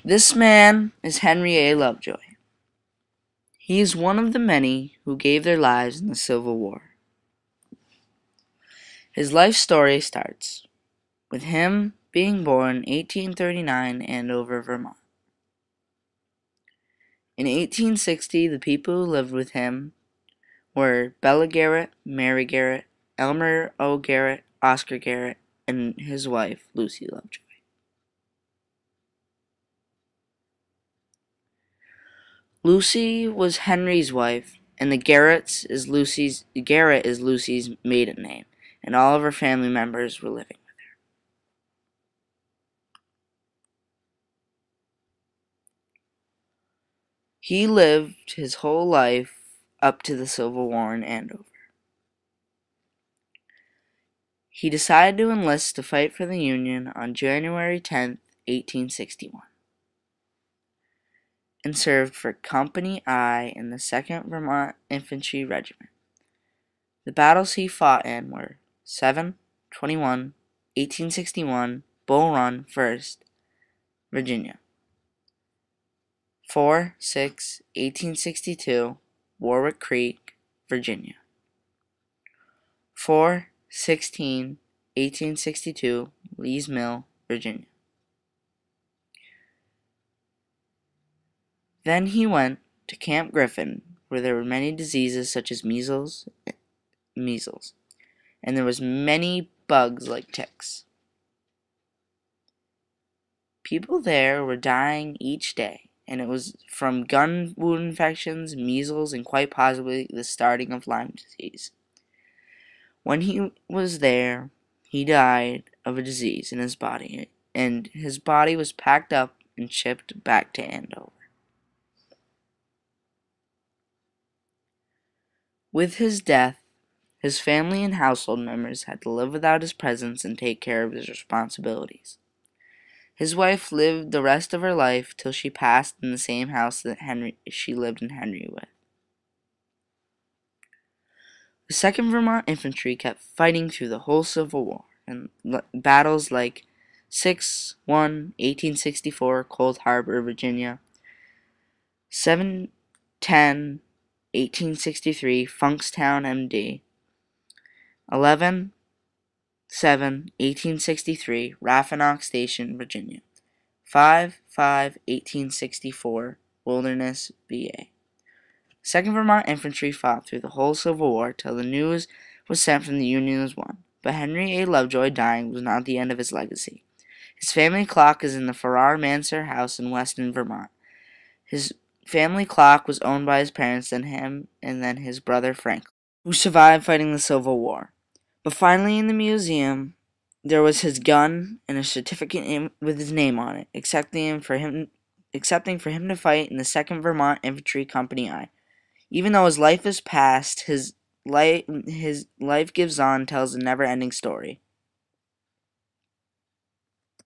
This man is Henry A. Lovejoy. He is one of the many who gave their lives in the Civil War. His life story starts with him being born 1839 in Andover, Vermont. In 1860, the people who lived with him were Bella Garrett, Mary Garrett, Elmer O. Garrett, Oscar Garrett, and his wife, Lucy Lovejoy. Lucy was Henry's wife, and the Garrett is Lucy's maiden name, and all of her family members were living with her. He lived his whole life up to the Civil War in Andover. He decided to enlist to fight for the Union on January 10th, 1861. And served for Company I in the 2nd Vermont Infantry Regiment. The battles he fought in were 7/21, 1861, Bull Run, 1st, Virginia. 4/6, 1862, Warwick Creek, Virginia. 4/16, 1862, Lee's Mill, Virginia. Then he went to Camp Griffin, where there were many diseases such as measles, and there was many bugs like ticks. People there were dying each day, and it was from gun wound infections, measles, and quite possibly the starting of Lyme disease. When he was there, he died of a disease in his body, and his body was packed up and shipped back to Andover. With his death, his family and household members had to live without his presence and take care of his responsibilities. His wife lived the rest of her life till she passed in the same house that she lived in Henry with. The 2nd Vermont Infantry kept fighting through the whole Civil War, and battles like 6/1, 1864, Cold Harbor, Virginia, 7/10, 1863, Funkstown, MD, 11/7, 1863, Rappahannock Station, Virginia, 5/5, 1864, Wilderness, VA. 2nd Vermont Infantry fought through the whole Civil War till the news was sent from the Union was won. But Henry A. Lovejoy dying was not the end of his legacy. His family clock is in the Farrar Manser House in Weston, Vermont. His family clock was owned by his parents, then him, and then his brother Frank, who survived fighting the Civil War. But finally in the museum, there was his gun and a certificate with his name on it, accepting for him to fight in the 2nd Vermont Infantry Company I. Even though his life is past, his life gives on, tells a never-ending story.